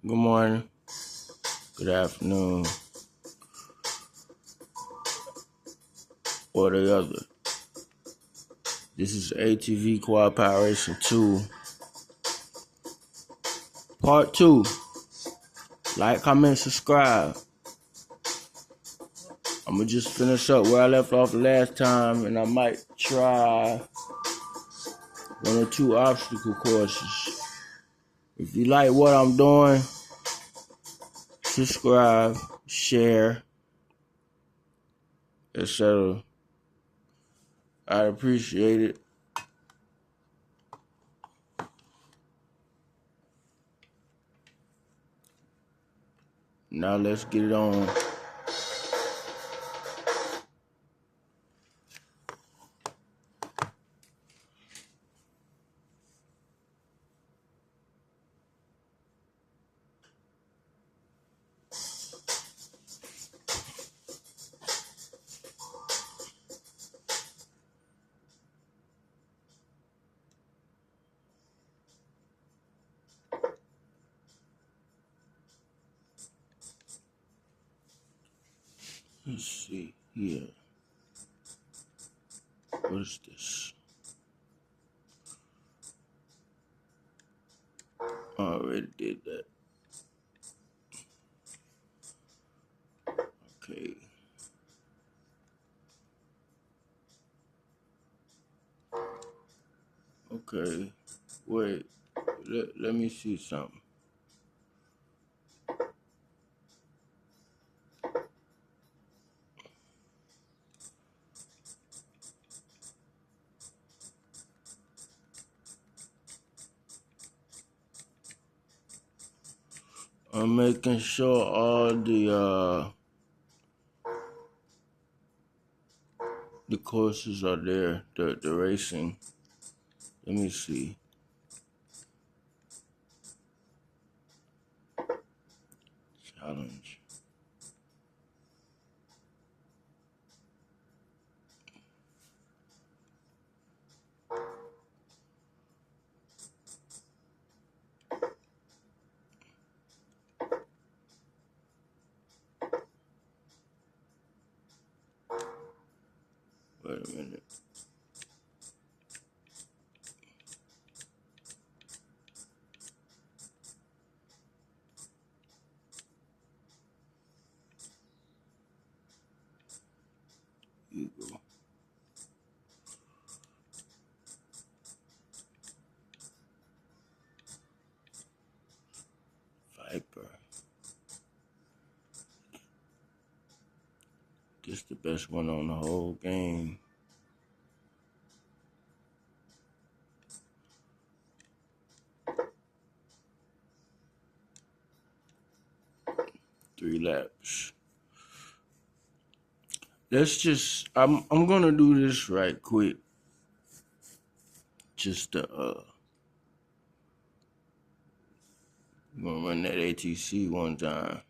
Good morning, good afternoon, or the other. This is ATV Quad Power Racing 2, Part 2. Like, comment, subscribe. I'm going to just finish up where I left off the last time, and I might try one or two obstacle courses. If you like what I'm doing, subscribe, share, etc. I'd appreciate it. Now let's get it on. Let's see here. What is this? I already did that. Okay. Okay. Wait. Let me see something. I'm making sure all the courses are there. The racing. Let me see. Challenge. Wait a minute. Here you go. Viper. This the best one on the whole game. Three laps. Let's just. I'm gonna do this right quick. Just I'm gonna run that ATC one time.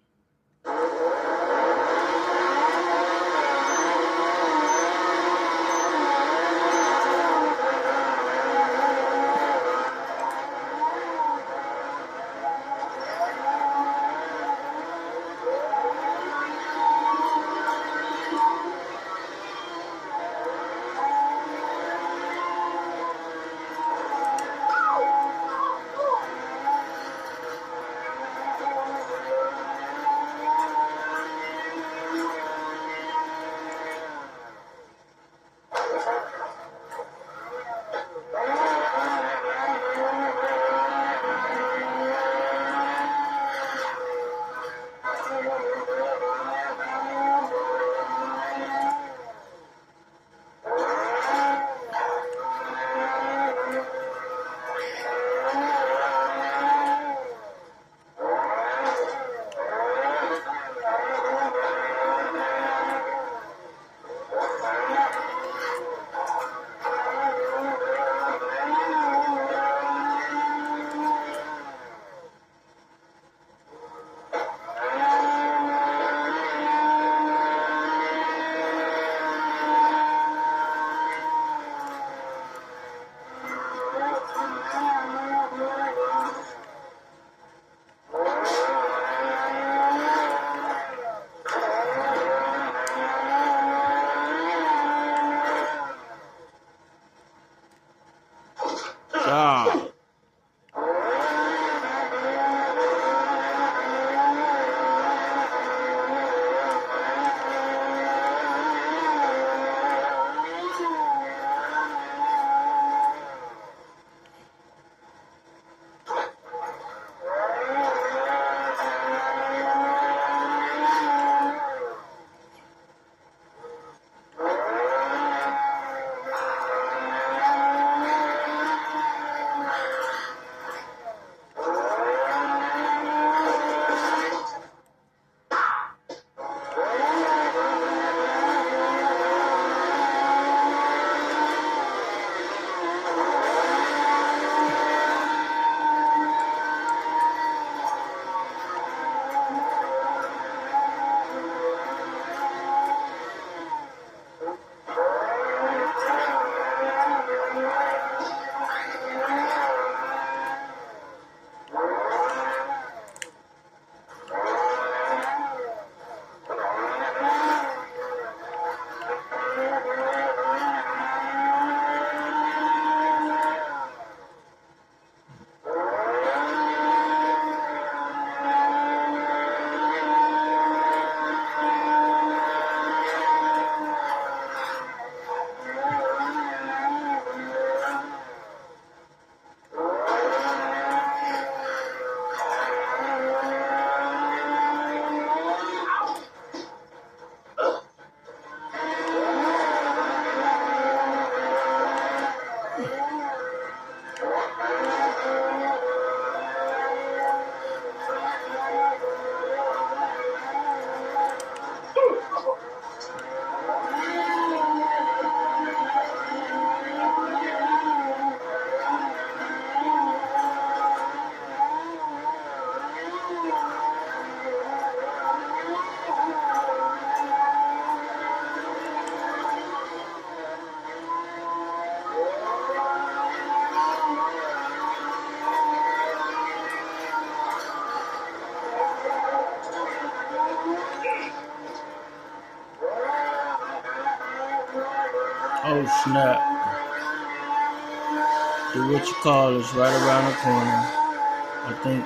Oh snap. The what you call is right around the corner. I think.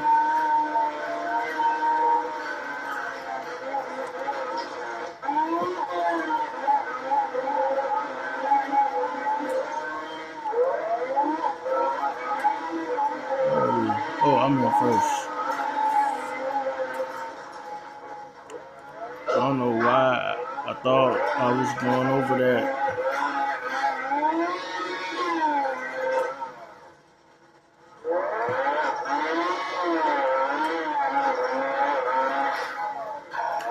Oh, I'm in first. I don't know why I thought I was going over that.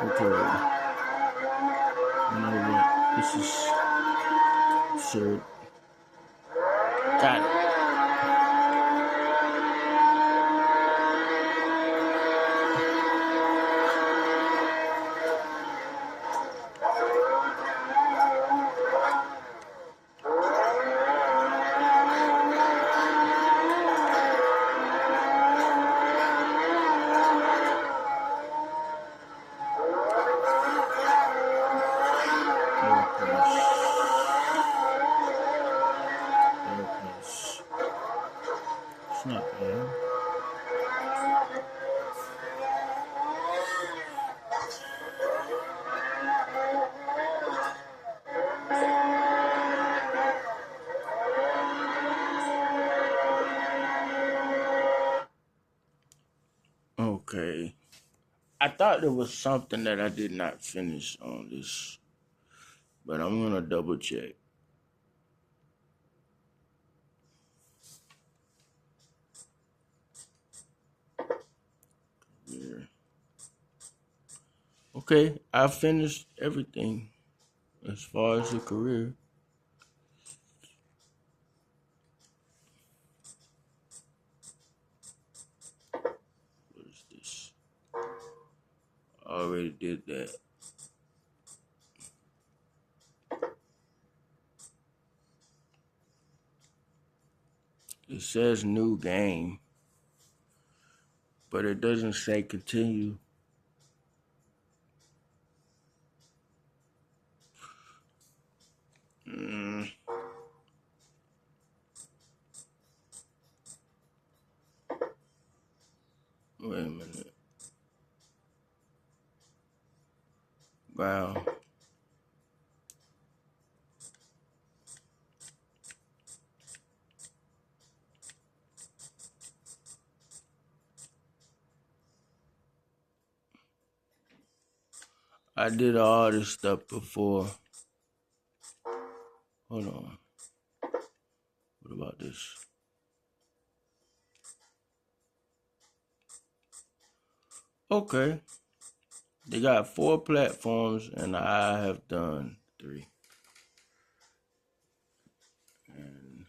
Okay. You know what? This is absurd. Got it. It's not bad. Okay. I thought there was something that I did not finish on this, but I'm gonna double check. Here. Okay, I finished everything as far as a career. What is this? I already did that. It says new game, but it doesn't say continue. Wait a minute. Wow. I did all this stuff before. Hold on. What about this? Okay. They got 4 platforms, and I have done 3. And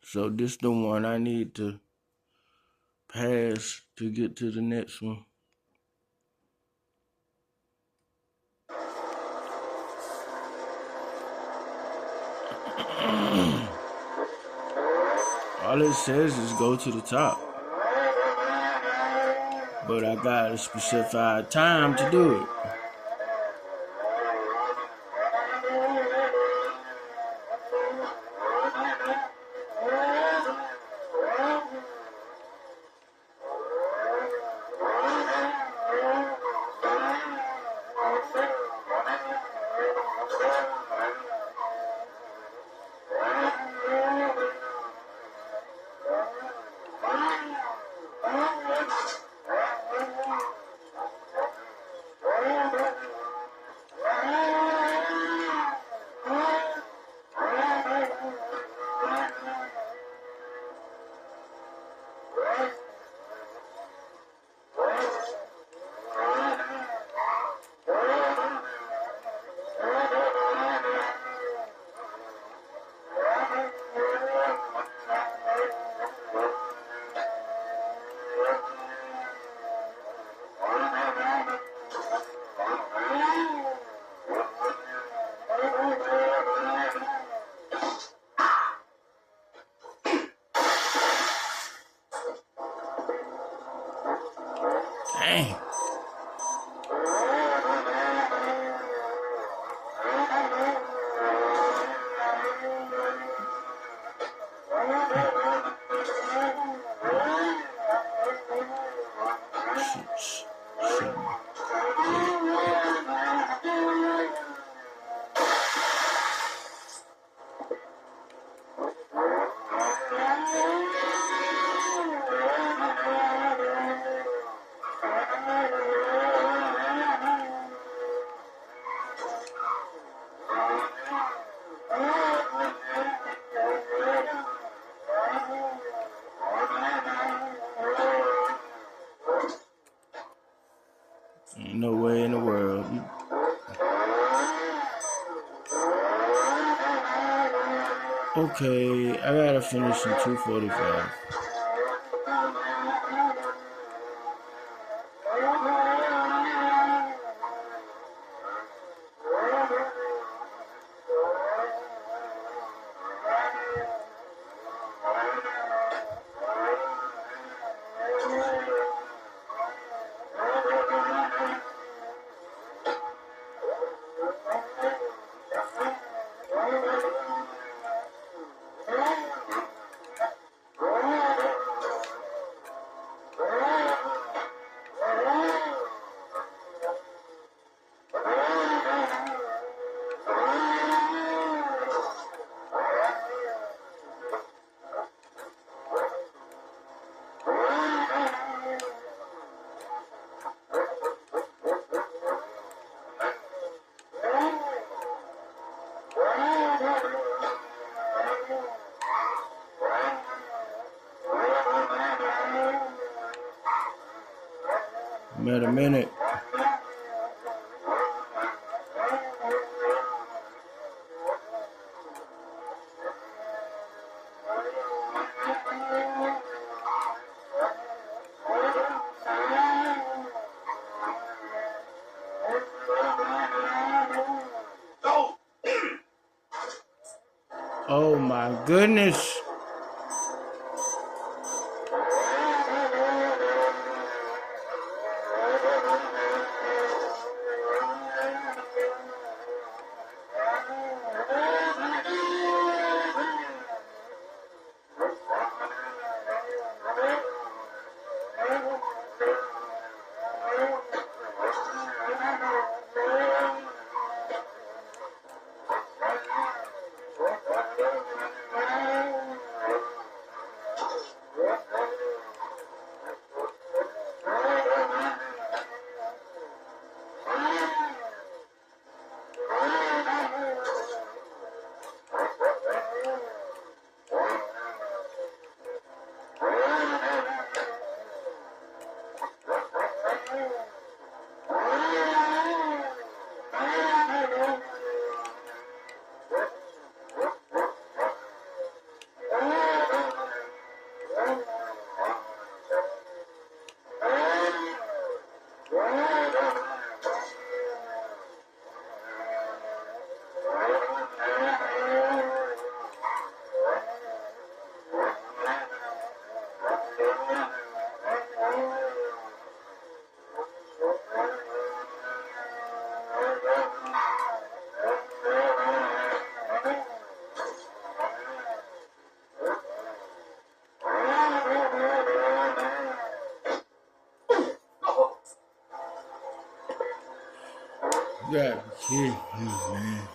so this the one I need to pass to get to the next one. All it says is go to the top. But I got a specified time to do it. Okay, I gotta finish in 2:45. Wait a minute. Oh my goodness. You gotta be kidding me, man.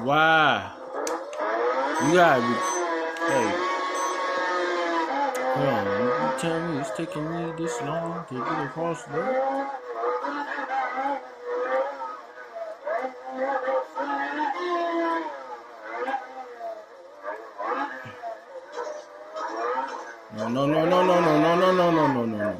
Why? You gotta be. Hey, hold on. You tell me it's taking me this long to get across there? No, no, no, no, no, no, no, no, no, no, no, no, no.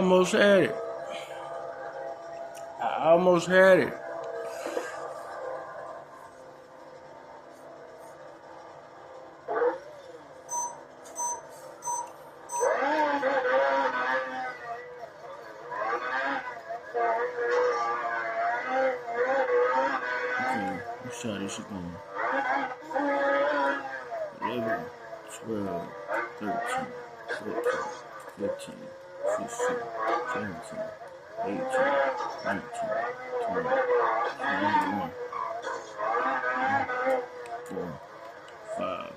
almost had it. I almost had it. Okay, let's try this again. 11, 12, 13, 14, 15, 16, 17, 18, 19, 20, 21, 4, 5.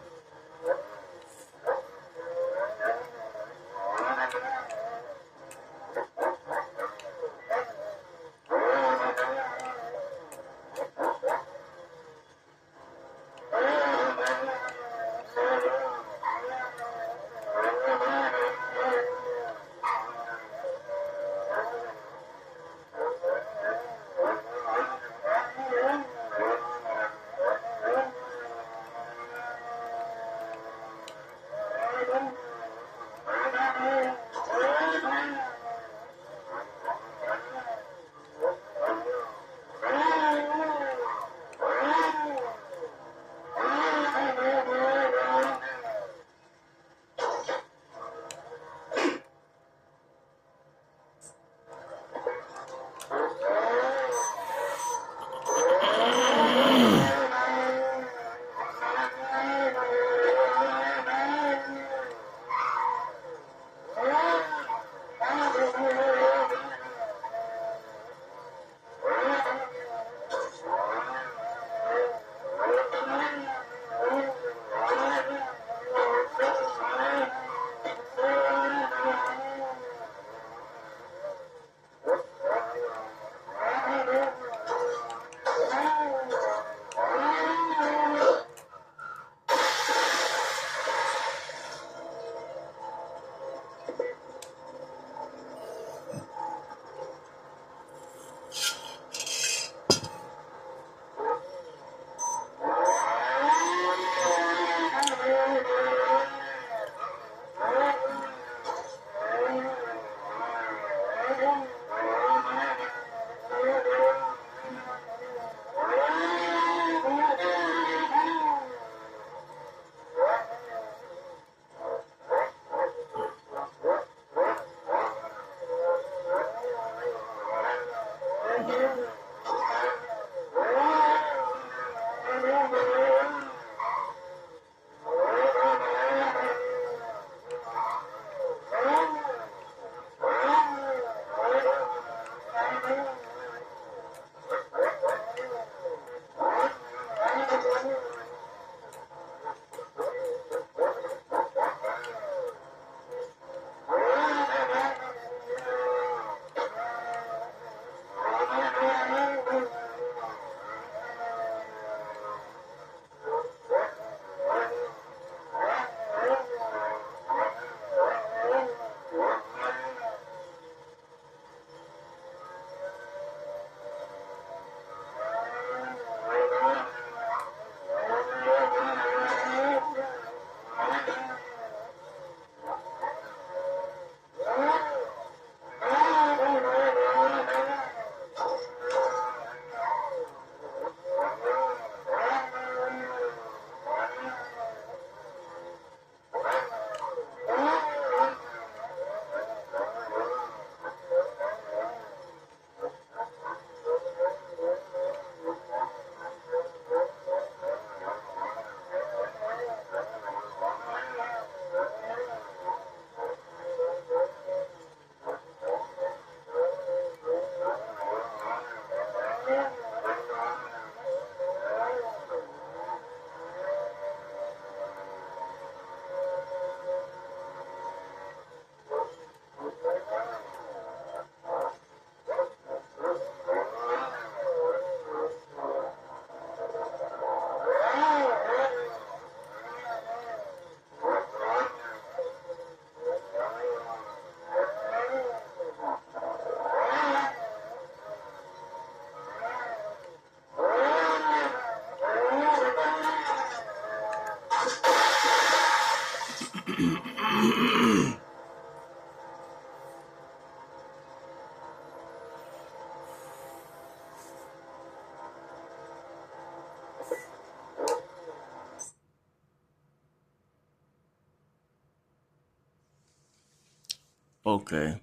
Okay.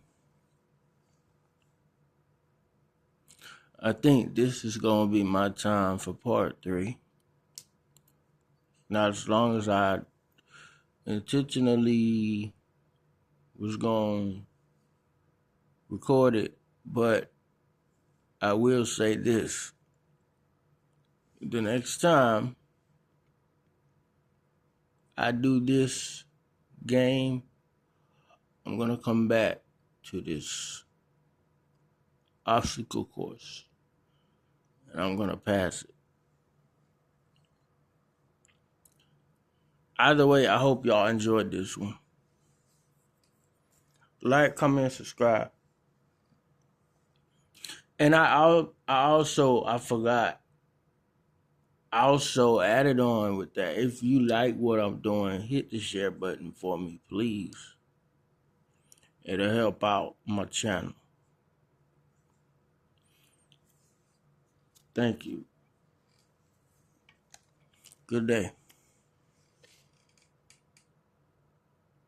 I think this is gonna be my time for part 3. Not as long as I intentionally was gonna record it, but I will say this. The next time I do this game, I'm gonna come back to this obstacle course and I'm gonna pass it. Either way, I hope y'all enjoyed this one. Like, comment, subscribe. And I forgot. I also added on with that. If you like what I'm doing, hit the share button for me, please. It'll help out my channel. Thank you. Good day.